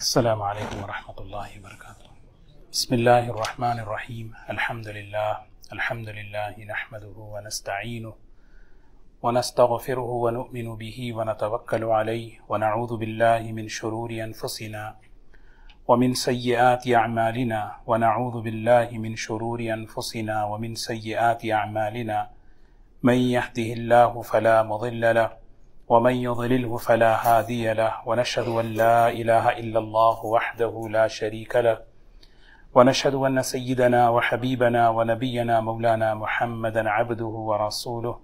السلام عليكم ورحمة الله وبركاته. بسم الله الرحمن الرحيم. الحمد لله نحمده ونستعينه ونستغفره ونؤمن به ونتوكل عليه ونعوذ بالله من شرور أنفسنا ومن سيئات أعمالنا ومن سيئات أعمالنا من يهده الله فلا مضل له ومن يضلله فلا هادي له ونشهد أن لا إله إلا الله وحده لا شريك له ونشهد أن سيدنا وحبيبنا ونبينا مولانا محمدا عبده ورسوله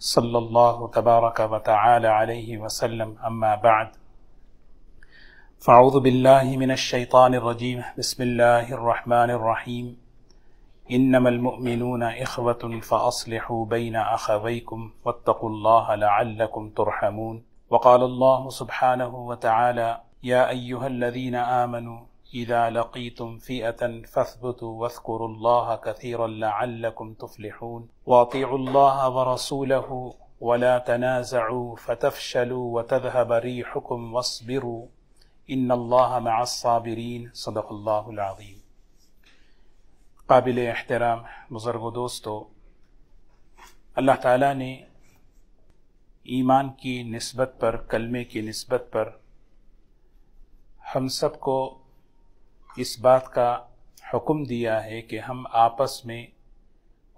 صلى الله تبارك وتعالى عليه وسلم. أما بعد، فأعوذ بالله من الشيطان الرجيم. بسم الله الرحمن الرحيم. إنما المؤمنون إخوة فأصلحوا بين أخويكم واتقوا الله لعلكم ترحمون. وقال الله سبحانه وتعالى: يا أيها الذين آمنوا إذا لقيتم فئة فاثبتوا واذكروا الله كثيرا لعلكم تفلحون. وأطيعوا الله ورسوله ولا تنازعوا فتفشلوا وتذهب ريحكم واصبروا إن الله مع الصابرين. صدق الله العظيم. قابل احترام بزرگ و دوستو، اللہ تعالیٰ نے ایمان کی نسبت پر، کلمے کی نسبت پر ہم سب کو اس بات کا حکم دیا ہے کہ ہم آپس میں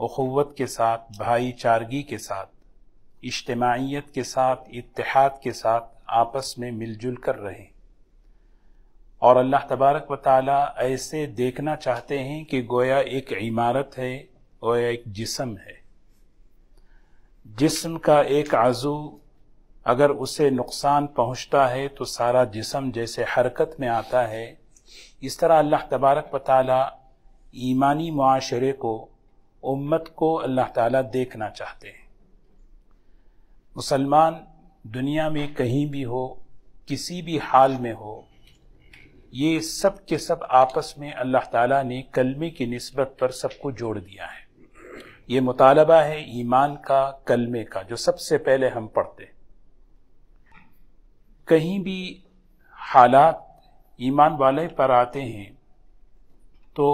اخوت کے ساتھ، بھائی چارگی کے ساتھ، اجتماعیت کے ساتھ، اتحاد کے ساتھ آپس میں مل جل کر رہیں، اور اللہ تبارک و تعالیٰ ایسے دیکھنا چاہتے ہیں کہ گویا ایک عمارت ہے، گویا ایک جسم ہے. جسم کا ایک عضو اگر اسے نقصان پہنچتا ہے تو سارا جسم جیسے حرکت میں آتا ہے، اس طرح اللہ تبارک و تعالیٰ ایمانی معاشرے کو، امت کو اللہ تعالیٰ دیکھنا چاہتے ہیں. مسلمان دنیا میں کہیں بھی ہو، کسی بھی حال میں ہو، یہ سب کے سب آپس میں اللہ تعالیٰ نے کلمے کی نسبت پر سب کو جوڑ دیا ہے. یہ مطالبہ ہے ایمان کا، کلمے کا، جو سب سے پہلے ہم پڑھتے. کہیں بھی حالات ایمان والے پر آتے ہیں تو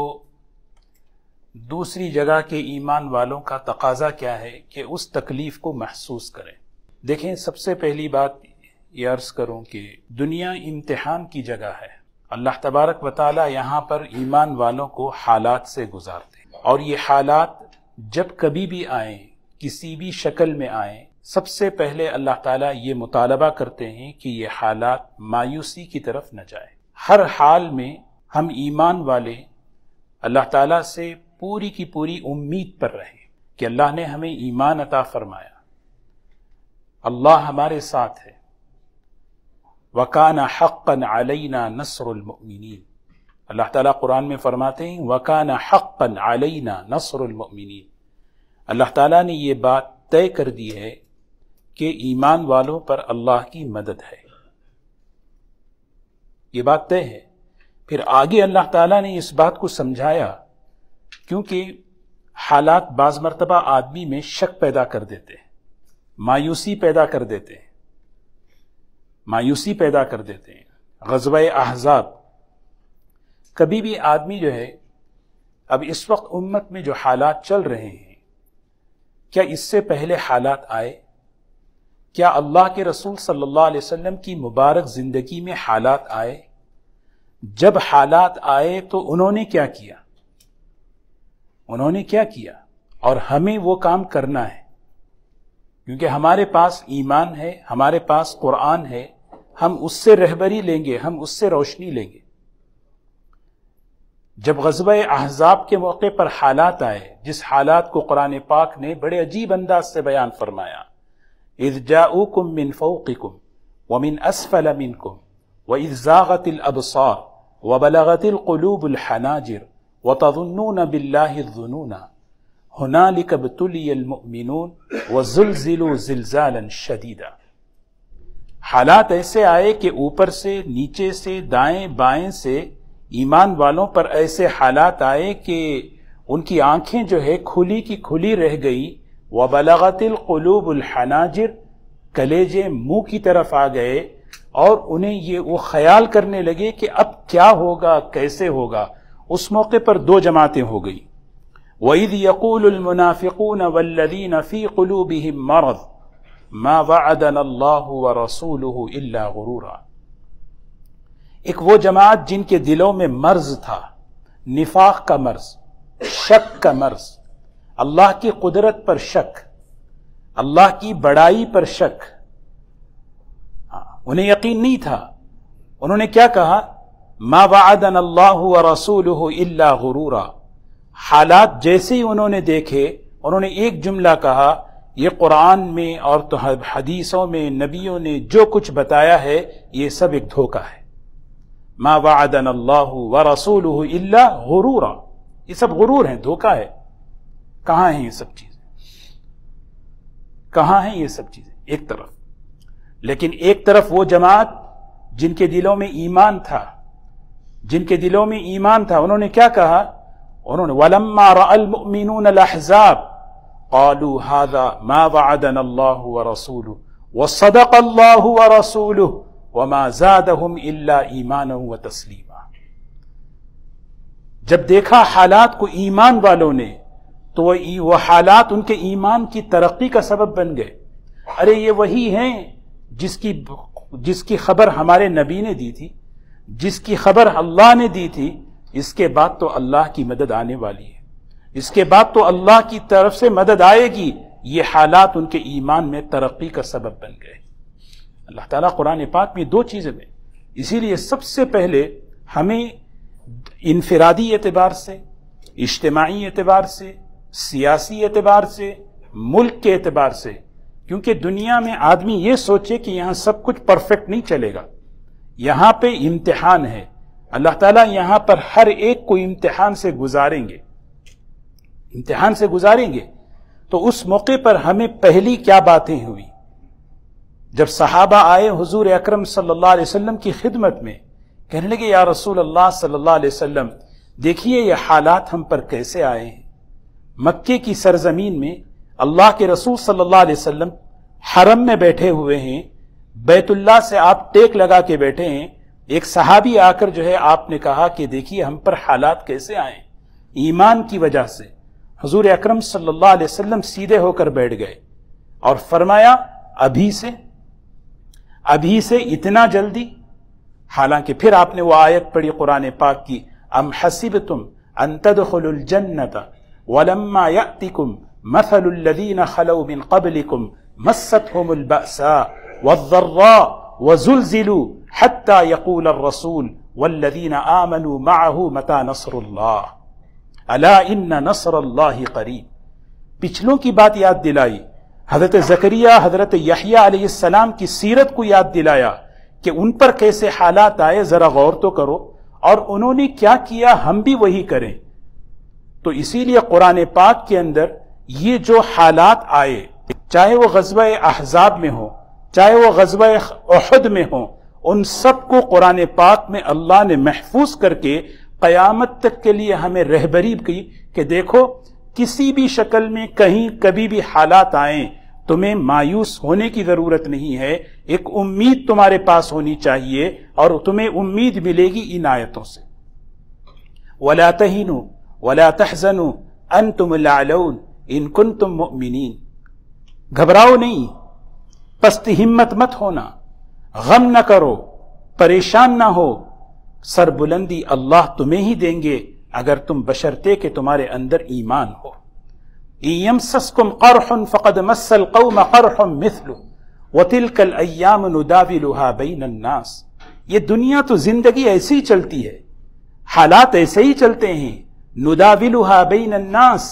دوسری جگہ کے ایمان والوں کا تقاضا کیا ہے کہ اس تکلیف کو محسوس کریں. دیکھیں، سب سے پہلی بات یہ عرض کروں کہ دنیا امتحان کی جگہ ہے. اللہ تبارک و تعالیٰ یہاں پر ایمان والوں کو حالات سے گزارتے ہیں، اور یہ حالات جب کبھی بھی آئیں، کسی بھی شکل میں آئیں، سب سے پہلے اللہ تعالیٰ یہ مطالبہ کرتے ہیں کہ یہ حالات مایوسی کی طرف نہ جائے. ہر حال میں ہم ایمان والے اللہ تعالیٰ سے پوری کی پوری امید پر رہیں کہ اللہ نے ہمیں ایمان عطا فرمایا، اللہ ہمارے ساتھ ہے. وَكَانَ حَقًّا عَلَيْنَا نَصْرُ الْمُؤْمِنِينَ. اللہ تعالیٰ قرآن میں فرماتے ہیں وَكَانَ حَقًّا عَلَيْنَا نَصْرُ الْمُؤْمِنِينَ. اللہ تعالیٰ نے یہ بات طے کر دی ہے کہ ایمان والوں پر اللہ کی مدد ہے. یہ بات طے ہے. پھر آگے اللہ تعالیٰ نے اس بات کو سمجھایا، کیونکہ حالات بعض مرتبہ آدمی میں شک پیدا کر دیتے ہیں، مایوسی پیدا کر دیتے ہیں. غزوہ احزاب، کبھی بھی آدمی جو ہے، اب اس وقت امت میں جو حالات چل رہے ہیں، کیا اس سے پہلے حالات آئے؟ کیا اللہ کے رسول صلی اللہ علیہ وسلم کی مبارک زندگی میں حالات آئے؟ جب حالات آئے تو انہوں نے کیا کیا؟ اور ہمیں وہ کام کرنا ہے، کیونکہ ہمارے پاس ایمان ہے، ہمارے پاس قرآن ہے، ہم اس سے رہبری لیں گے، ہم اس سے روشنی لیں گے. جب غزوہ احزاب کے موقع پر حالات آئے، جس حالات کو قرآن پاک نے بڑے عجیب انداز سے بیان فرمایا، اذ جاؤکم من فوقکم ومن اسفل منکم واذ زاغت الابصار وبلغت القلوب الحناجر وتظنون باللہ الظنون هنالک ابتلی المؤمنون وزلزلوا زلزالا شدیدا. حالات ایسے آئے کہ اوپر سے، نیچے سے، دائیں بائیں سے ایمان والوں پر ایسے حالات آئے کہ ان کی آنکھیں جو ہے کھلی کی کھلی رہ گئی. وبلغت القلوب الحناجر، کلیجے منہ کی طرف آ گئے، اور انہیں وہ خیال کرنے لگے کہ اب کیا ہوگا، کیسے ہوگا. اس موقع پر دو جماعتیں ہو گئی. وَإِذْ يَقُولُ الْمُنَافِقُونَ وَالَّذِينَ فِي قُلُوبِهِم مَّرَضٌ مَّا وَعَدَنَا اللَّهُ وَرَسُولُهُ إِلَّا غُرُورًا. ایک وہ جماعت جن کے دلوں میں مرض تھا، نفاق کا مرض، شک کا مرض، اللہ کی قدرت پر شک، اللہ کی بڑائی پر شک. انہیں یقین نہیں تھا. انہوں نے کیا کہا؟ ما وعدنا اللہ ورسولہ الا غرورا. حالات جیسے ہی انہوں نے دیکھے، انہوں نے ایک جملہ کہا، یہ قرآن میں اور تو حدیثوں میں نبیوں نے جو کچھ بتایا ہے یہ سب ایک دھوکہ ہے. ما وعدنا اللہ ورسولہ الا غرورا. یہ سب غرور ہیں، دھوکہ ہے. کہاں ہیں یہ سب چیزیں؟ کہاں ہیں یہ سب چیزیں؟ ایک طرف. لیکن ایک طرف وہ جماعت جن کے دلوں میں ایمان تھا، جن کے دلوں میں ایمان تھا، انہوں نے کیا کہا؟ انہوں نے وَلَمَّا رَأَى الْمُؤْمِنُونَ الْأَحْزَابَ قَالُوا هَذَا مَا وَعَدَنَا اللَّهُ وَرَسُولُهُ وَصَدَقَ اللَّهُ وَرَسُولُهُ وَمَا زَادَهُمْ إِلَّا إِيمَانًا وَتَسْلِيمًا. جب دیکھا حالات کو ایمان والوں نے تو وہ حالات ان کے ایمان کی ترقی کا سبب بن گئے. ارے یہ وہی ہیں جس کی خبر ہمارے نبی نے دی تھی، جس کی خبر اللہ نے دی تھی. اس کے بعد تو اللہ کی مدد آنے والی ہے، اس کے بعد تو اللہ کی طرف سے مدد آئے گی. یہ حالات ان کے ایمان میں ترقی کا سبب بن گئے. اللہ تعالیٰ قرآن پاک میں دو چیزیں میں، اسی لیے سب سے پہلے ہمیں انفرادی اعتبار سے، اجتماعی اعتبار سے، سیاسی اعتبار سے، ملک کے اعتبار سے، کیونکہ دنیا میں آدمی یہ سوچے کہ یہاں سب کچھ پرفیکٹ نہیں چلے گا، یہاں پہ امتحان ہے. اللہ تعالیٰ یہاں پر ہر ایک کو امتحان سے گزاریں گے، امتحان سے گزاریں گے. تو اس موقع پر ہمیں پہلی کیا باتیں ہوئی؟ جب صحابہ آئے حضور اکرم صلی اللہ علیہ وسلم کی خدمت میں، کہنے لگے یا رسول اللہ صلی اللہ علیہ وسلم دیکھیے یہ حالات ہم پر کیسے آئے ہیں. مکے کی سرزمین میں اللہ کے رسول صلی اللہ علیہ وسلم حرم میں بیٹھے ہوئے ہیں، بیت اللہ سے آپ ٹیک لگا کے بیٹھے ہیں. ایک صحابی آ کر جو ہے آپ نے کہا کہ دیکھیے ہم پر حالات کیسے آئے ایمان کی وجہ سے. حضور اکرم صلی اللہ علیہ وسلم سیدھے ہو کر بیٹھ گئے اور فرمایا ابھی سے اتنا جلدی؟ حالانکہ پھر آپ نے وہ آیت پڑھی قرآن پاک کی، ام حسبتم ان تدخلوا الجنة ولما يأتكم مثل الذين خلوا من قبلكم مستهم البأساء والضراء وزلزلوا حتى يقول الرسول والذين آمنوا معه متى نصر الله الا ان نصر الله قریب. پچھلوں کی بات یاد دلائی، حضرت زکریا، حضرت یحییٰ علیہ السلام کی سیرت کو یاد دلایا کہ ان پر کیسے حالات آئے، ذرا غور تو کرو، اور انہوں نے کیا کیا، ہم بھی وہی کریں. تو اسی لیے قرآن پاک کے اندر یہ جو حالات آئے، چاہے وہ غزوہ احزاب میں ہو، چاہے وہ غزوہ احد میں ہو، ان سب کو قرآن پاک میں اللہ نے محفوظ کر کے قیامت تک کے لیے ہمیں رہبری کی کہ دیکھو کسی بھی شکل میں کہیں کبھی بھی حالات آئیں، تمہیں مایوس ہونے کی ضرورت نہیں ہے. ایک امید تمہارے پاس ہونی چاہیے، اور تمہیں امید ملے گی ان آیتوں سے. وَلَا تَهِنُوا وَلَا تَحْزَنُوا أَنْتُمُ الْأَعْلَوْنَ إِن كُنتُم مُؤْمِنِينَ. گھبراؤ نہیں، پست ہمت مت ہونا، غم نہ کرو، پریشان نہ ہو. سر بلندی اللہ تمہیں ہی دیں گے اگر تم بشرطے کہ تمہارے اندر ایمان ہو. إِن يَمْسَسْكُمْ قَرْحٌ فَقَدْ مَسَّ الْقَوْمَ قَرْحٌ مِثْلُهُ وَتِلْكَ الْأَيَّامُ نُدَاوِلُهَا بَيْنَ النَّاسِ. یہ دنیا تو زندگی ایسی ہی چلتی ہے، حالات ایسے ہی چلتے ہیں. نُدَاوِلُهَا بَيْنَ النَّاسِ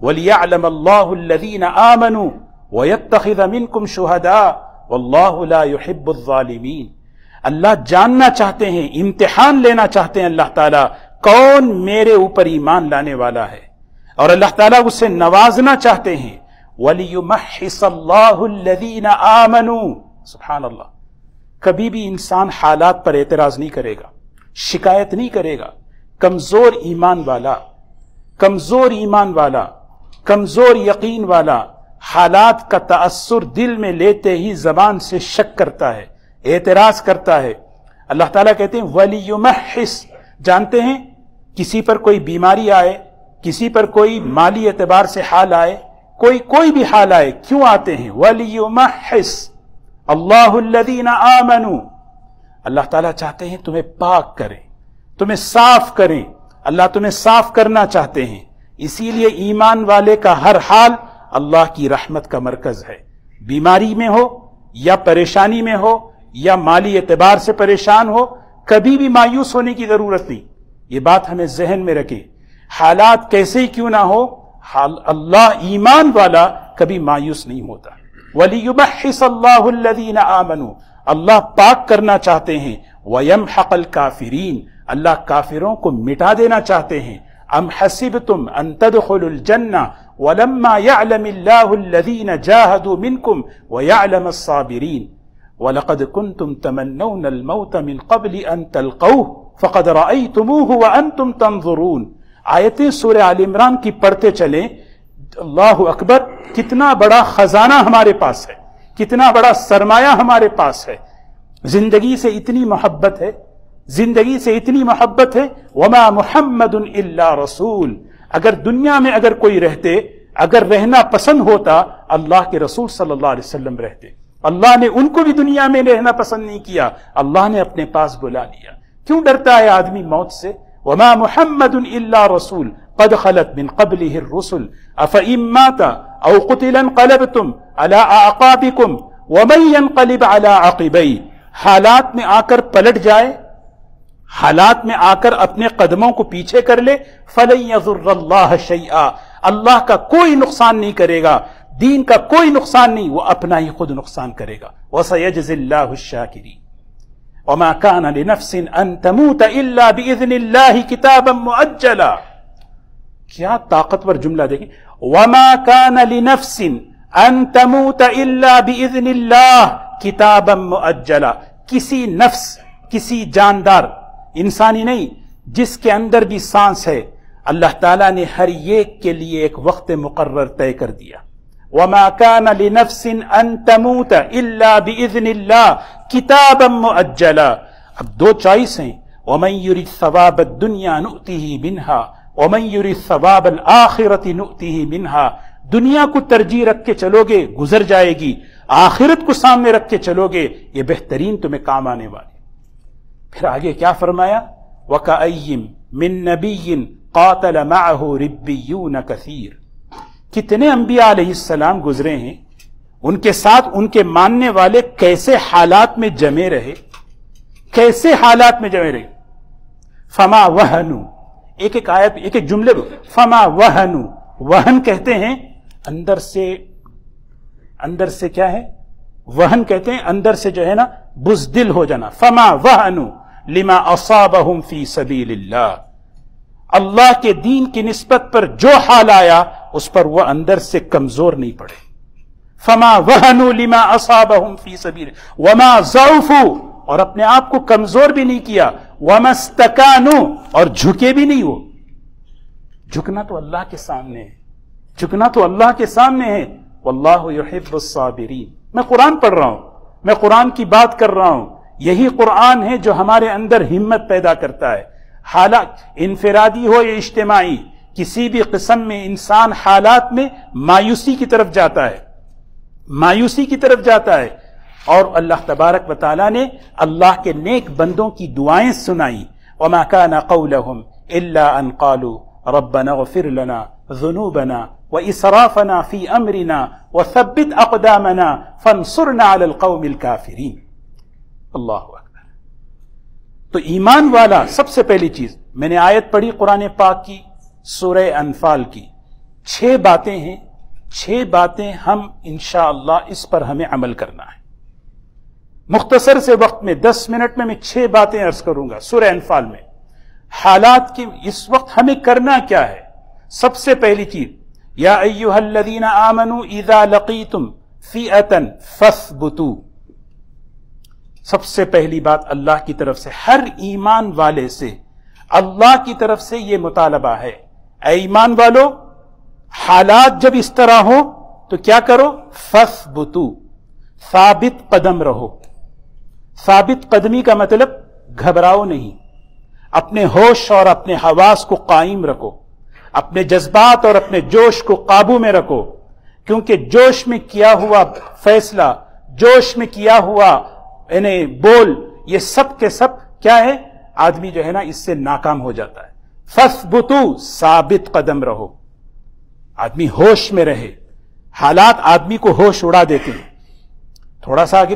وَلِيَعْلَمَ اللَّهُ الَّذِينَ آمَنُوا وَيَتَّخِذَ مِنْكُمْ شُهَدَاءَ وَاللَّهُ لَا يُحِبُّ الظَّالِمِينَ. اللہ جاننا چاہتے ہیں، امتحان لینا چاہتے ہیں اللہ تعالیٰ کون میرے اوپر ایمان لانے والا ہے، اور اللہ تعالیٰ اسے نوازنا چاہتے ہیں. وَلِيُمَحِّصَ اللَّهُ الَّذِينَ آمَنُوا. سبحان اللہ. کبھی بھی انسان حالات پر اعتراض نہیں کرے گا، شکایت نہیں کرے گا. کمزور ایمان والا، کمزور ایمان والا، کمزور یقین والا حالات کا تأثر دل میں لیتے ہی زبان سے شک کرتا ہے، اعتراض کرتا ہے. اللہ تعالیٰ کہتے ہیں وَلِيُمَحِّص، جانتے ہیں کسی پر کوئی بیماری آئے، کسی پر کوئی مالی اعتبار سے حال آئے، کوئی بھی حال آئے، کیوں آتے ہیں؟ وَلِيُمَحِّص اللَّهُ الَّذِينَ آمَنُوا، اللہ تعالیٰ چاہتے ہیں تمہیں پاک کریں، تمہیں صاف کریں. اللہ تمہیں صاف کرنا چاہتے ہیں. اسی لیے ایمان والے کا ہر حال اللہ کی رحمت کا مرکز ہے. بیماری میں ہو یا پریشانی میں ہو یا مالی اعتبار سے پریشان ہو، کبھی بھی مایوس ہونے کی ضرورت نہیں. یہ بات ہمیں ذہن میں رکھیں. حالات کیسے ہی کیوں نہ ہو، اللہ ایمان والا کبھی مایوس نہیں ہوتا. وَلِيُمَحِّصَ اللَّهُ الَّذِينَ آمَنُوا، اللہ پاک کرنا چاہتے ہیں. وَيَمْحَقَ الْكَافِرِينَ، اللہ کافروں کو مٹا دینا چاہتے ہیں. ام حسبتم ان تدخلوا الجنہ ولما يعلم الله الذين جاهدوا منكم ويعلم الصابرين وَلَقَدْ كُنْتُمْ تَمَنَّوْنَ الْمَوْتَ مِنْ قَبْلِ أَنْ تَلْقَوْهُ فَقَدْ رَأَيْتُمُوهُ وَأَنْتُمْ تَنْظُرُونَ. آیتیں سورہ آل عمران کی پڑھتے چلیں. اللہ اکبر، کتنا بڑا خزانہ ہمارے پاس ہے، کتنا بڑا سرمایہ ہمارے پاس ہے. زندگی سے اتنی محبت ہے، زندگی سے اتنی محبت ہے. وَمَا مُحَمَّدٌ إِلَّا رَسُولٌ، اگر دنیا میں اگر کوئی رہتے، اگر رہنا پسند ہوتا، اللہ کے رسول صلی اللہ علیہ وسلم رہتے. اللہ نے ان کو بھی دنیا میں رہنا پسند نہیں کیا، اللہ نے اپنے پاس بلا لیا. کیوں ڈرتا ہے آدمی موت سے؟ وَمَا مُحَمَّدٌ إِلَّا رَسُولٌ قَدْ خَلَتْ مِنْ قَبْلِهِ الرُّسُلُ أَفَإِن مَّاتَ أَوْ قُتِلَ انقلبتم عَلَىٰ أَعْقَابِكُمْ وَمَن يَنقَلِبْ عَلَىٰ عَقِبَيْهِ. حالات میں آ کر پلٹ جائے، حالات میں آ کر اپنے قدموں کو پیچھے کر لے، فَلَن يَضُرَّ اللَّهَ شَيْئًا، اللہ کا کوئی نقصان نہیں کرے گا، دین کا کوئی نقصان نہیں، وہ اپنا ہی خود نقصان کرے گا. وَسَيَجْزِي اللَّهُ الشَّاكِرِينَ. وَمَا كَانَ لِنَفْسٍ أَن تَمُوتَ إِلَّا بِإِذْنِ اللَّهِ كِتَابًا مُؤَجَّلًا. کیا طاقتور جملہ دیکھیں. وَمَا كَانَ لِنَفْسٍ أَن تَمُوتَ إِلَّا بِإِذْنِ اللَّهِ كِتَابًا مُؤَجَّلًا. کسی نفس، کسی جاندار، انسانی نہیں، جس کے اندر بھی سانس ہے، اللہ تعالیٰ نے ہر ایک کے لیے ایک وقت مقرر طے کر دیا. وَمَا كَانَ لِنَفْسٍ أَن تَمُوتَ إِلَّا بِإِذْنِ اللَّهِ كِتَابًا مُؤَجَّلًا. اب دو چوائس ہیں. وَمَن يُرِدْ ثَوَابَ الدُّنْيَا نُؤْتِهِ مِنْهَا وَمَن يُرِدْ ثَوَابَ الْآخِرَةِ نُؤْتِهِ مِنْهَا. دنیا کو ترجیح رکھ کے چلو گے گزر جائے گی، آخرت کو سامنے رکھ کے چلو گے یہ بہترین تمہیں کام آنے والی. پھر آگے کیا فرمایا؟ وَكَأَيٍّ مِّن نَبِيٍّ قَاتَلَ مَعَهُ رِبِّيُّونَ كَثِيرٌ. کتنے انبیاء علیہ السلام گزرے ہیں، ان کے ساتھ ان کے ماننے والے کیسے حالات میں جمے رہے، کیسے حالات میں جمے رہے. فما وہنو، ایک ایک آیت، ایک ایک جملے. فما وہنو، وہن کہتے ہیں اندر سے کیا ہے؟ وہن کہتے ہیں اندر سے جو ہے نا بزدل ہو جانا. فما وہنو لما اصابہم فی سبیل اللہ. اللہ کے دین کی نسبت پر جو حال آیا اس پر وہ اندر سے کمزور نہیں پڑے. فما وہنوا لما اصابہم فی سبیل وما ضعفوا، اور اپنے آپ کو کمزور بھی نہیں کیا. وما استکانوا، اور جھکے بھی نہیں. وہ جھکنا تو اللہ کے سامنے ہے، جھکنا تو اللہ کے سامنے ہے. واللہ یحب الصابرین. میں قرآن پڑھ رہا ہوں، میں قرآن کی بات کر رہا ہوں. یہی قرآن ہے جو ہمارے اندر ہمت پیدا کرتا ہے. حالات انفرادی ہو یا اجتماعی، کسی بھی قسم میں انسان حالات میں مایوسی کی طرف جاتا ہے، مایوسی کی طرف جاتا ہے. اور اللہ تبارک و تعالیٰ نے اللہ کے نیک بندوں کی دعائیں سنائی. وما كان قولهم الا ان قالوا ربنا اغفر لنا ذنوبنا واسرافنا في امرنا وثبت اقدامنا فانصرنا على القوم الكافرين. اللہ اکبر. تو ایمان والا سب سے پہلی چیز، میں نے آیت پڑھی قرآن پاک کی سورہ انفال کی. 6 باتیں ہیں، 6 باتیں ہم انشاءاللہ اس پر ہمیں عمل کرنا ہے. مختصر سے وقت میں 10 منٹ میں 6 باتیں عرض کروں گا. سورہ انفال میں حالات کی اس وقت ہمیں کرنا کیا ہے. سب سے پہلی چیز، یا ایھا الذین آمنوا اذا لقیتم فئۃ فاثبتوا. سب سے پہلی بات اللہ کی طرف سے، ہر ایمان والے سے اللہ کی طرف سے یہ مطالبہ ہے. اے ایمان والو، حالات جب اس طرح ہو تو کیا کرو؟ فاثبتوا، ثابت قدم رہو، ثابت قدمی کا مطلب گھبراؤ نہیں، اپنے ہوش اور اپنے حواس کو قائم رکھو، اپنے جذبات اور اپنے جوش کو قابو میں رکھو، کیونکہ جوش میں کیا ہوا فیصلہ، جوش میں کیا ہوا یعنی بول، یہ سب کے سب کیا ہے، آدمی جو ہے نا اس سے ناکام ہو جاتا ہے۔ فَثْبُتُوا، ثابت قدم رہو، آدمی ہوش میں رہے، حالات آدمی کو ہوش اڑا دیتے ہیں، تھوڑا سا آگے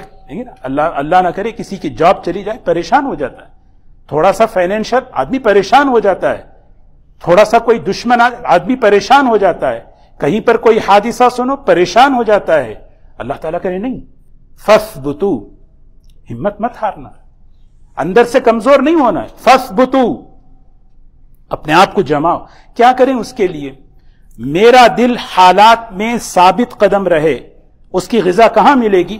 اللہ نہ کرے کسی کی جاب چلی جائے پریشان ہو جاتا ہے، تھوڑا سا فائنینشل آدمی پریشان ہو جاتا ہے، تھوڑا سا کوئی دشمن آدمی پریشان ہو جاتا ہے، کہیں پر کوئی حادثہ سنو پریشان ہو جاتا ہے۔ اللہ تعالیٰ کرے نہیں، فَثْبُتُوا، ہمت مت ہارنا، اندر سے کمزور نہیں ہونا ہے، فَثْبُتُوا، اپنے آپ کو جماؤ۔ کیا کریں اس کے لیے؟ میرا دل حالات میں ثابت قدم رہے، اس کی غذا کہاں ملے گی؟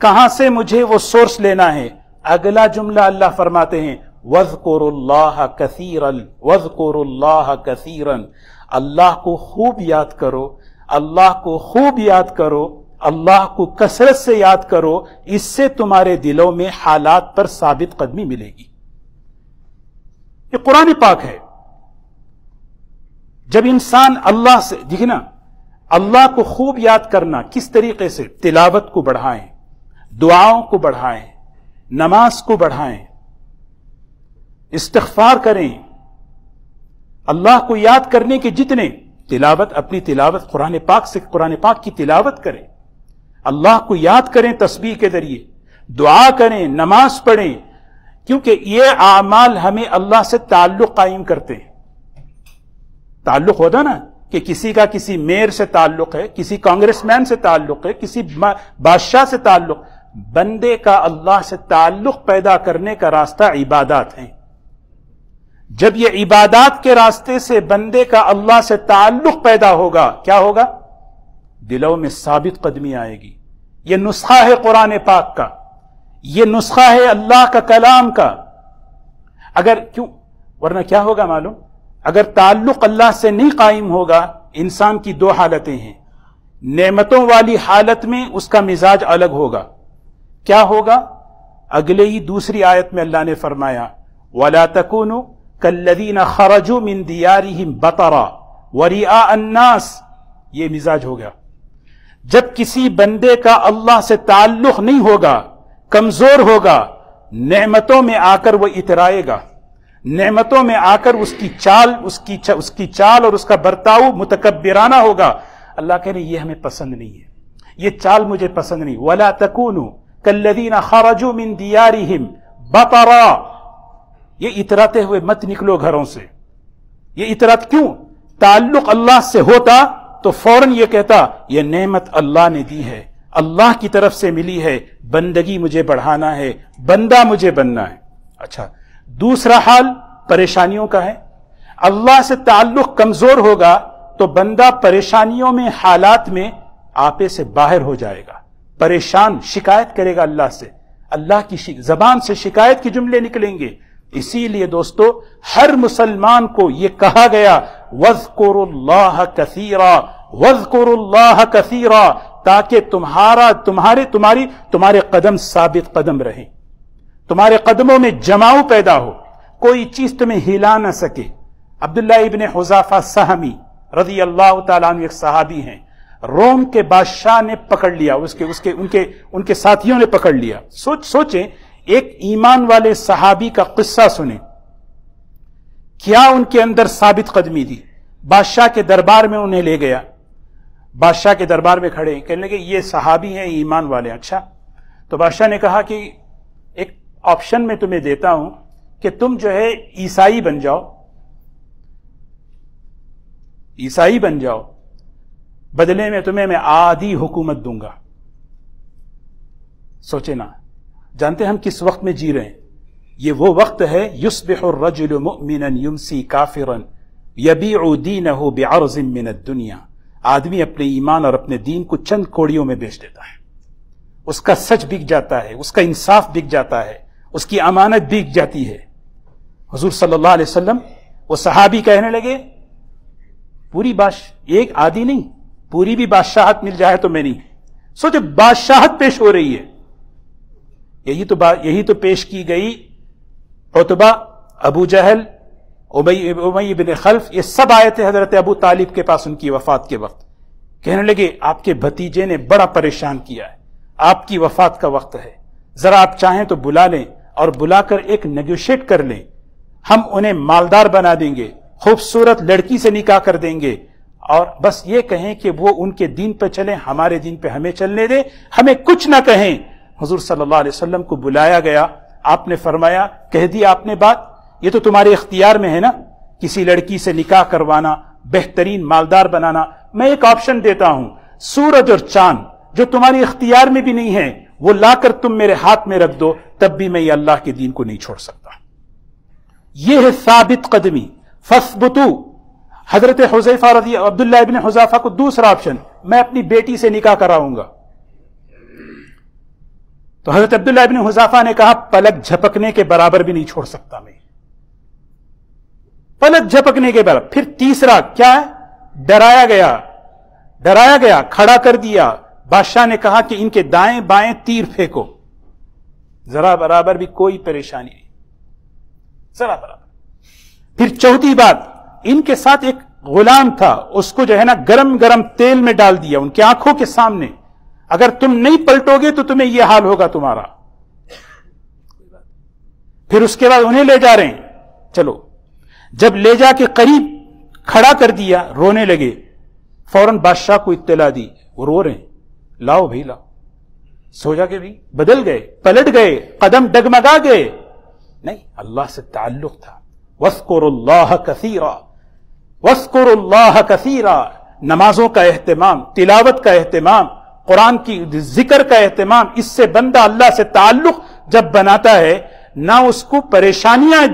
کہاں سے مجھے وہ سورس لینا ہے؟ اگلا جملہ اللہ فرماتے ہیں وَاذْكُرُوا اللَّهَ كَثِيرًا، وَاذْكُرُوا اللَّهَ كَثِيرًا، اللہ کو خوب یاد کرو، اللہ کو خوب یاد کرو، اللہ کو کثرت سے یاد کرو، اس سے تمہارے دلوں میں حالات پر ثابت قدمی ملے گی۔ یہ قرآن پاک ہے۔ جب انسان اللہ سے دیکھیں نا، اللہ کو خوب یاد کرنا کس طریقے سے؟ تلاوت کو بڑھائیں، دعاؤں کو بڑھائیں، نماز کو بڑھائیں، استغفار کریں، اللہ کو یاد کرنے کے جتنے تلاوت، اپنی تلاوت قرآن پاک سے، قرآن پاک کی تلاوت کریں، اللہ کو یاد کریں تسبیح کے ذریعے، دعا کریں، نماز پڑھیں، کیونکہ یہ اعمال ہمیں اللہ سے تعلق قائم کرتے ہیں۔ تعلق ہوتا نا کہ کسی کا کسی میئر سے تعلق ہے، کسی کانگریس مین سے تعلق ہے، کسی بادشاہ سے تعلق، بندے کا اللہ سے تعلق پیدا کرنے کا راستہ عبادات ہیں۔ جب یہ عبادات کے راستے سے بندے کا اللہ سے تعلق پیدا ہوگا، کیا ہوگا؟ دلوں میں ثابت قدمی آئے گی۔ یہ نسخہ ہے قرآن پاک کا، یہ نسخہ ہے اللہ کا کلام کا۔ اگر کیوں ورنہ کیا ہوگا معلوم؟ اگر تعلق اللہ سے نہیں قائم ہوگا، انسان کی دو حالتیں ہیں۔ نعمتوں والی حالت میں اس کا مزاج الگ ہوگا، کیا ہوگا؟ اگلے ہی دوسری آیت میں اللہ نے فرمایا وَلَا تَكُونُوا كَالَّذِينَ خَرَجُوا مِن دِيَارِهِمْ بَطَرًا وَرِئَاءَ النَّاسِ، یہ مزاج ہو گیا۔ جب کسی بندے کا اللہ سے تعلق نہیں ہوگا، کمزور ہوگا، نعمتوں میں آ کر وہ اترائے گا، نعمتوں میں آ کر اس کی چال اور اس کا برتاؤ متکبرانہ ہوگا۔ اللہ کہہ رہے یہ ہمیں پسند نہیں ہے، یہ چال مجھے پسند نہیں۔ وَلَا تَكُونُوا كَالَّذِينَ خَرَجُوا مِن دِيَارِهِمْ بَطَرًا، یہ اتراتے ہوئے مت نکلو گھروں سے۔ یہ اترات کیوں؟ تعلق اللہ سے ہوتا تو فوراً یہ کہتا یہ نعمت اللہ نے دی ہے، اللہ کی طرف سے ملی ہے، بندگی مجھے بڑھانا ہے، بندہ مجھے بننا ہے۔ اچھا، دوسرا حال پریشانیوں کا ہے۔ اللہ سے تعلق کمزور ہوگا تو بندہ پریشانیوں میں، حالات میں آپے سے باہر ہو جائے گا، پریشان، شکایت کرے گا اللہ سے، اللہ کی زبان سے شکایت کے جملے نکلیں گے۔ اسی لیے دوستو ہر مسلمان کو یہ کہا گیا وَاذْكُرُوا اللَّهَ كَثِيرًا، وَاذْكُرُوا اللَّهَ كَثِيرًا، تاکہ تمہارے قدم ثابت قدم رہیں، تمہارے قدموں میں جماؤ پیدا ہو، کوئی چیز تمہیں ہلا نہ سکے۔ عبداللہ ابن حذافہ سہمی رضی اللہ تعالیٰ عنہ ایک صحابی ہیں، روم کے بادشاہ نے پکڑ لیا، ان کے ساتھیوں نے پکڑ لیا۔ سوچیں ایک ایمان والے صحابی کا قصہ سنیں، کیا ان کے اندر ثابت قدمی دی۔ بادشاہ کے دربار میں انہیں لے گیا، بادشاہ کے دربار میں کھڑے کہنے لگے یہ صحابی ہیں، ایمان والے۔ اچھا، تو بادشاہ نے کہا کہ ایک آپشن میں تمہیں دیتا ہوں کہ تم جو ہے عیسائی بن جاؤ، عیسائی بن جاؤ، بدلے میں تمہیں میں آدھی حکومت دوں گا۔ سوچے نا، جانتے ہم کس وقت میں جی رہے ہیں؟ یہ وہ وقت ہے یصبح الرجل مؤمنا یمسی کافرا یبیع دینہ بعرض من الدنیا، آدمی اپنے ایمان اور اپنے دین کو چند کوڑیوں میں بیچ دیتا ہے، اس کا سچ بک جاتا ہے، اس کا انصاف بک جاتا ہے، اس کی امانت بک جاتی ہے۔ حضور صلی اللہ علیہ وسلم وہ صحابی کہنے لگے پوری ایک آدھی نہیں، پوری بھی بادشاہت مل جائے تو میں نہیں۔ سوچے بادشاہت پیش ہو رہی ہے، یہی تو پیش کی گئی. عتبہ، ابو جہل، امی بن خلف، یہ سب آئے تھے حضرت ابو طالب کے پاس ان کی وفات کے وقت. کہنے لگے آپ کے بھتیجے نے بڑا پریشان کیا ہے، آپ کی وفات کا وقت ہے، ذرا آپ چاہیں تو بلا لیں اور بلا کر ایک نیگوشیٹ کر لیں، ہم انہیں مالدار بنا دیں گے، خوبصورت لڑکی سے نکاح کر دیں گے، اور بس یہ کہیں کہ وہ ان کے دین پہ چلیں، ہمارے دین پہ ہمیں چلنے دیں، ہمیں کچھ نہ کہیں. حضور صلی اللہ علیہ وسلم کو بلایا گیا. آپ نے فرمایا کہہ دیا آپ نے بات، یہ تو تمہارے اختیار میں ہے نا، کسی لڑکی سے نکاح کروانا، بہترین مالدار بنانا. میں ایک آپشن دیتا ہوں، سورج اور چاند جو تمہاری اختیار میں بھی نہیں ہے وہ لا کر تم میرے ہاتھ میں رکھ دو، تب بھی میں یہ اللہ کے دین کو نہیں چھوڑ سکتا. یہ ہے ثابت قدمی. فثبتو. حضرت حذیفہ عبداللہ ابن حذیفہ کو دوسرا آپشن، میں اپنی بیٹی سے نکاح کراؤں گا. تو حضرت عبداللہ ابن حذیفہ نے کہا پلک جھپکنے کے برابر بھی نہیں چھوڑ سکتا میں، پلک جھپکنے کے برابر. پھر تیسرا کیا ہے؟ ڈرایا گیا، کھڑا کر دیا. بادشاہ نے کہا کہ ان کے دائیں بائیں تیر پھینکو، ذرا برابر بھی کوئی پریشانی نہیں، ذرا برابر. پھر چوتھی بات، ان کے ساتھ ایک غلام تھا، اس کو جو ہے نا گرم گرم تیل میں ڈال دیا ان کی آنکھوں کے سامنے، اگر تم نہیں پلٹو گے تو تمہیں یہ حال ہوگا تمہارا. پھر اس کے بعد انہیں لے جا رہے ہیں، چلو. جب لے جا کے قریب کھڑا کر دیا، رونے لگے. فوراً بادشاہ کو اطلاع دی، وہ رو رہے ہیں، لاؤ بھائی لاؤ. سو جا کے بھی بدل گئے، پلٹ گئے، قدم ڈگمگا گئے. نہیں، اللہ سے تعلق تھا. وَاذْكُرُوا اللَّهَ كَثِيرًا، وَاذْكُرُوا اللَّهَ كَثِيرًا. نمازوں کا اہتمام، تلاوت کا اہتمام، قرآن کی ذکر کا اہتمام. اس سے بندہ اللہ سے تعلق جب بناتا ہے، نہ اس کو پریشانیاں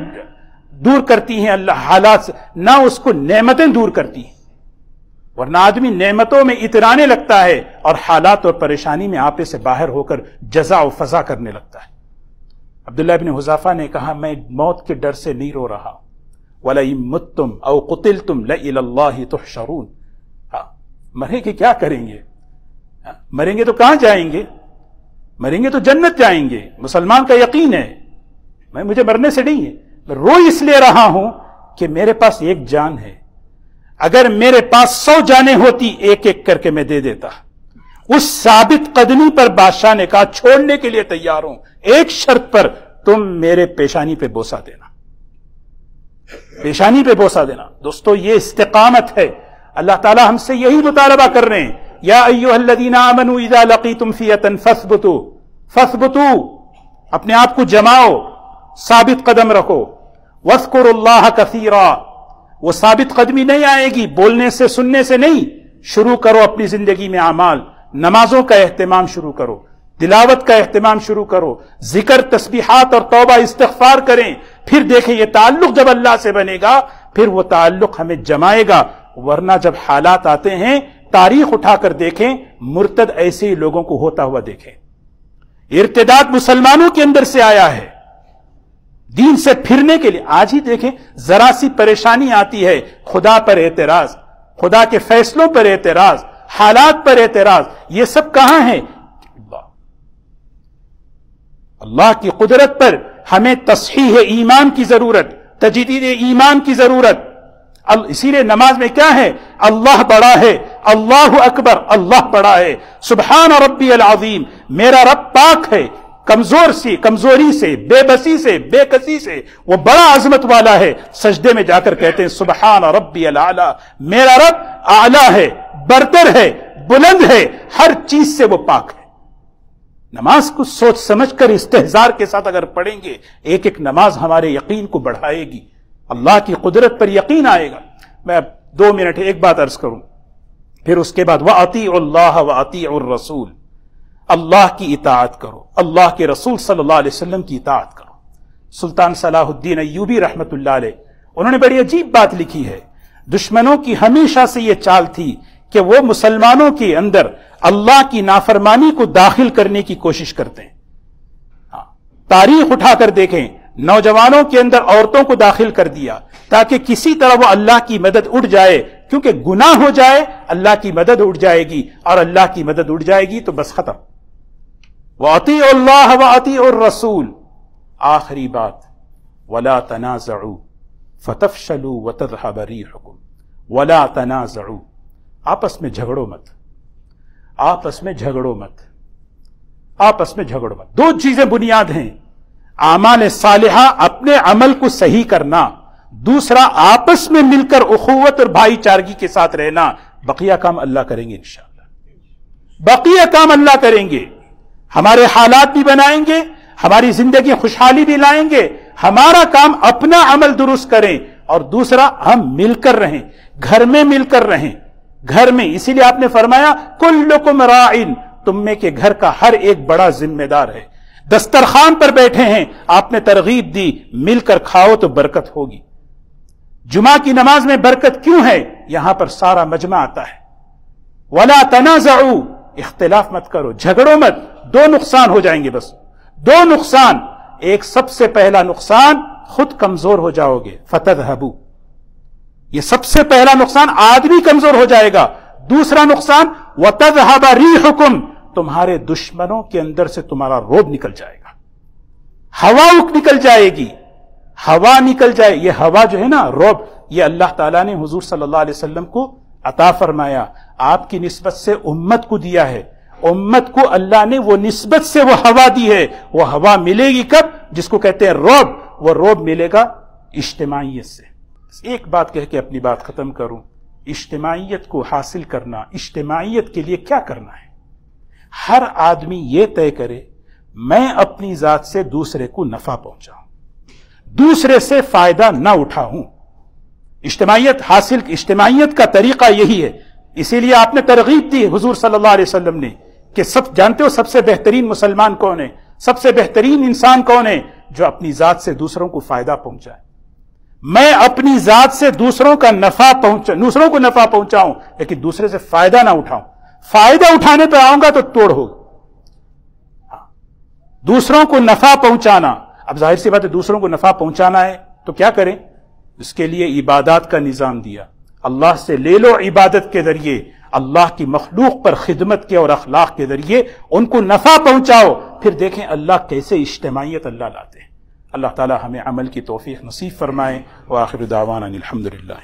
دور کرتی ہیں اللہ حالات سے، نہ اس کو نعمتیں دور کرتی ہیں. ورنہ آدمی نعمتوں میں اترانے لگتا ہے اور حالات اور پریشانی میں آپے سے باہر ہو کر جزا و فضا کرنے لگتا ہے. عبداللہ ابن حذیفہ نے کہا میں موت کے ڈر سے نہیں رو رہا. وَلَئِن مُتُّمْ أَوْ قُتِلْتُمْ لَإِلَى اللَّهِ تُحْشَرُونَ. مریں گے کیا کریں گے؟ مریں گے تو کہاں جائیں گے؟ مریں گے تو جنت جائیں گے. مسلمان کا یقین ہے، مجھے مرنے سے نہیں ہے. میں رو اس لیے رہا ہوں کہ میرے پاس ایک جان ہے، اگر میرے پاس 100 جانیں ہوتی ایک ایک کر کے میں دے دیتا. اس ثابت قدمی پر بادشاہ نے کہا چھوڑنے کے لیے تیار ہوں، ایک شرط پر، تم میرے پیشانی پہ بوسہ دینا، پیشانی پہ بوسہ دینا. دوستو یہ استقامت ہے. اللہ تعالی ہم سے یہی مطالبہ کر رہے ہیں، یا ایھا الذین آمنوا اذا لقیتم فئۃ فاثبتوا. فاثبتوا، اپنے آپ کو جماؤ، ثابت قدم رکھو. واذکروا اللہ کثیرا. وہ ثابت قدمی نہیں آئے گی بولنے سے سننے سے نہیں. شروع کرو اپنی زندگی میں اعمال، نمازوں کا اہتمام شروع کرو، تلاوت کا اہتمام شروع کرو، ذکر، تسبیحات اور توبہ استغفار کریں. پھر دیکھیں یہ تعلق جب اللہ سے بنے گا پھر وہ تعلق ہمیں جمائے گا. ورنہ جب حالات آتے ہیں تاریخ اٹھا کر دیکھیں، مرتد ایسے ہی لوگوں کو ہوتا ہوا دیکھیں. ارتداد مسلمانوں کے اندر سے آیا ہے دین سے پھرنے کے لیے. آج ہی دیکھیں ذرا سی پریشانی آتی ہے، خدا پر اعتراض، خدا کے فیصلوں پر اعتراض، حالات پر اعتراض. یہ سب کہاں ہے؟ اللہ کی قدرت پر. ہمیں تصحیح ایمان کی ضرورت، تجدید ایمان کی ضرورت. اسی لیے نماز میں کیا ہے؟ اللہ بڑا ہے، اللہ اکبر، اللہ بڑا ہے. سبحان ربی العظیم، میرا رب پاک ہے کمزوری سے، بے بسی سے، بے کسی سے، وہ بڑا عظمت والا ہے. سجدے میں جا کر کہتے ہیں سبحان ربی الاعلی، میرا رب اعلی ہے، برتر ہے، بلند ہے، ہر چیز سے وہ پاک ہے. نماز کو سوچ سمجھ کر استحضار کے ساتھ اگر پڑھیں گے، ایک ایک نماز ہمارے یقین کو بڑھائے گی، اللہ کی قدرت پر یقین آئے گا. میں اب 2 منٹ ایک بات عرض کروں، پھر اس کے بعد وَأَطِيعُوا اللَّهَ وَأَطِيعُوا الرَّسُولَ. اللہ کی اطاعت کرو، اللہ کے رسول صلی اللہ علیہ وسلم کی اطاعت کرو. سلطان صلاح الدین ایوبی رحمت اللہ علیہ، انہوں نے بڑی عجیب بات لکھی ہے. دشمنوں کی ہمیشہ سے یہ چال تھی کہ وہ مسلمانوں کے اندر اللہ کی نافرمانی کو داخل کرنے کی کوشش کرتے ہیں. تاریخ اٹھا کر دیکھیں، نوجوانوں کے اندر عورتوں کو داخل کر دیا تاکہ کسی طرح وہ اللہ کی مدد اٹھ جائے، کیونکہ گناہ ہو جائے اللہ کی مدد اٹھ جائے گی، اور اللہ کی مدد اٹھ جائے گی تو بس ختم. وَأَطِيعُوا اللَّهَ وَأَطِيعُوا الرَّسُولَ. آخری بات، وَلَا تَنَازَعُوا فَتَفْشَلُوا وَتَذْهَبَ رِيحُكُمْ. وَلَا تَنَازَعُوا، آپس میں جھگڑو مت، آپس میں جھگڑو مت، آپس میں جھگڑو مت. دو چیزیں بنیاد ہیں، اعمال صالحہ، اپنے عمل کو صحیح کرنا، دوسرا آپس میں مل کر اخوت اور بھائی چارگی کے ساتھ رہنا. بقیہ کام اللہ کریں گے انشاءاللہ، بقیہ کام اللہ کریں گے. ہمارے حالات بھی بنائیں گے، ہماری زندگی خوشحالی بھی لائیں گے. ہمارا کام اپنا عمل درست کریں، اور دوسرا ہم مل کر رہیں، گھر میں مل کر رہیں، گھر میں. اسی لیے آپ نے فرمایا کلکم راعٍ، تم میں کے گھر کا ہر ایک بڑا ذمہ دار ہے. دسترخوان پر بیٹھے ہیں، آپ نے ترغیب دی مل کر کھاؤ تو برکت ہوگی. جمعہ کی نماز میں برکت کیوں ہے؟ یہاں پر سارا مجمع آتا ہے. وَلَا تَنَازَعُوا، اختلاف مت کرو، جھگڑو مت. دو نقصان ہو جائیں گے، بس دو نقصان. ایک سب سے پہلا نقصان، خود کمزور ہو جاؤ گے، فَتَذْهَبُوا، یہ سب سے پہلا نقصان، آدمی کمزور ہو جائے گا. دوسرا نقصان وَتَذْهَبَ رِيحُكُمْ، تمہارے دشمنوں کے اندر سے تمہارا روب نکل جائے گا، ہوا نکل جائے گی، ہوا نکل جائے. یہ ہوا جو ہے نا، روب، یہ اللہ تعالیٰ نے حضور صلی اللہ علیہ وسلم کو عطا فرمایا، آپ کی نسبت سے امت کو دیا ہے. امت کو اللہ نے وہ نسبت سے وہ ہوا دی ہے. وہ ہوا ملے گی کب؟ جس کو کہتے ہیں روب. وہ روب ملے گا اجتماعیت سے. ایک بات کہہ کے اپنی بات ختم کروں، اجتماعیت کو حاصل کرنا، اجتماعیت کے لیے کیا کرنا ہے؟ ہر آدمی یہ طے کرے میں اپنی ذات سے دوسرے کو نفع پہنچاؤں، دوسرے سے فائدہ نہ اٹھاؤں. اجتماعیت کا طریقہ یہی ہے. اسی لیے آپ نے ترغیب دی حضور صلی اللہ علیہ وسلم نے کہ سب جانتے ہو سب سے بہترین مسلمان کون ہے؟ سب سے بہترین انسان کون ہے؟ جو اپنی ذات سے دوسروں کو فائدہ پہنچائے. میں اپنی ذات سے دوسروں کو نفع پہنچاؤں، لیکن دوسرے سے فائدہ نہ اٹھاؤں. فائدہ اٹھانے پہ آؤں گا تو توڑ ہوگا. دوسروں کو نفع پہنچانا، اب ظاہر سی بات ہے دوسروں کو نفع پہنچانا ہے تو کیا کریں؟ اس کے لیے عبادات کا نظام دیا. اللہ سے لے لو عبادت کے ذریعے، اللہ کی مخلوق پر خدمت کے اور اخلاق کے ذریعے ان کو نفع پہنچاؤ. پھر دیکھیں اللہ کیسے اجتماعیت اللہ لاتے ہیں. اللہ تعالی ہمیں عمل کی توفیق نصیب فرمائے. وآخر دعوانا الحمدللہ.